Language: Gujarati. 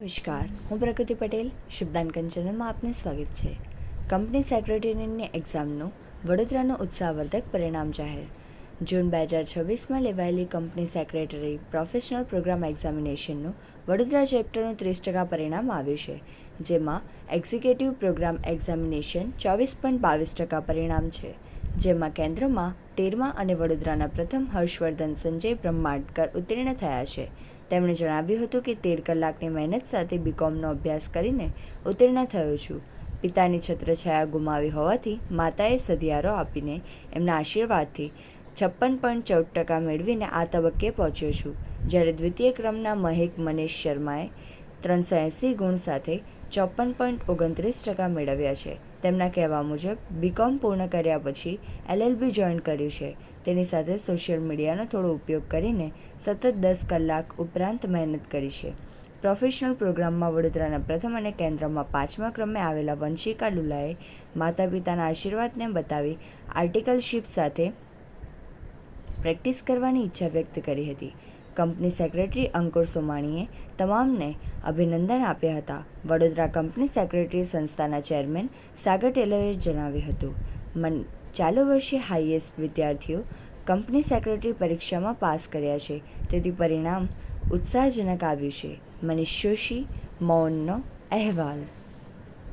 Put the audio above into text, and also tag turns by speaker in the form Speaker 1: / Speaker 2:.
Speaker 1: નમસ્કાર, હું પ્રકૃતિ પટેલ. શબ્દાંકન ચેનલમાં આપનું સ્વાગત છે. કંપની સેક્રેટરીની એક્ઝામનું વડોદરાનું ઉત્સાહવર્ધક પરિણામ જાહેર. જૂન 2026માં લેવાયેલી કંપની સેક્રેટરી પ્રોફેશનલ પ્રોગ્રામ એક્ઝામિનેશનનું વડોદરા ચેપ્ટરનું 30% પરિણામ આવ્યું છે, જેમાં એક્ઝિક્યુટિવ પ્રોગ્રામ એક્ઝામિનેશન 24.22% પરિણામ છે, જેમાં કેન્દ્રમાં 13મા અને વડોદરાના પ્રથમ હર્ષવર્ધન સંજય બ્રહ્માડકર ઉત્તીર્ણ થયા છે. તેમણે જણાવ્યું હતું કે 13 કલાકની મહેનત સાથે બીકોમનો અભ્યાસ કરીને ઉત્તીર્ણ થયો છું. પિતાની છત્રછાયા ગુમાવી હોવાથી માતાએ સધિયારો આપીને એમના આશીર્વાદથી 56.14% મેળવીને આ તબક્કે પહોંચ્યો છું. જ્યારે દ્વિતીય ક્રમના મહેક મનેશ શર્માએ 380 ગુણ સાથે 54.29% મેળવ્યા છે. તેમના કહેવા મુજબ બીકોમ પૂર્ણ કર્યા પછી LLB જોઈન કર્યું છે. તેની સાથે સોશિયલ મીડિયાનો થોડો ઉપયોગ કરીને સતત 10 કલાક ઉપરાંત મહેનત કરી છે. પ્રોફેશનલ પ્રોગ્રામમાં વડોદરાના પ્રથમ અને કેન્દ્રમાં 5મા ક્રમે આવેલા વંશિકા લુલાએ માતા પિતાના આશીર્વાદને બતાવી આર્ટિકલશિપ સાથે પ્રેક્ટિસ કરવાની ઈચ્છા વ્યક્ત કરી હતી. કંપની સેક્રેટરી અંકુર સોમાણીએ તમામને અભિનંદન આપ્યા હતા. વડોદરા કંપની સેક્રેટરી સંસ્થાના ચેરમેન સાગર ટેલરે જણાવ્યું હતું, ચાલુ વર્ષે હાઈએસ્ટ વિદ્યાર્થીઓ કંપની સેક્રેટરી પરીક્ષામાં પાસ કર્યા છે, તેથી પરિણામ ઉત્સાહજનક આવ્યું છે. મનીષ જોશી, મૌનનો અહેવાલ.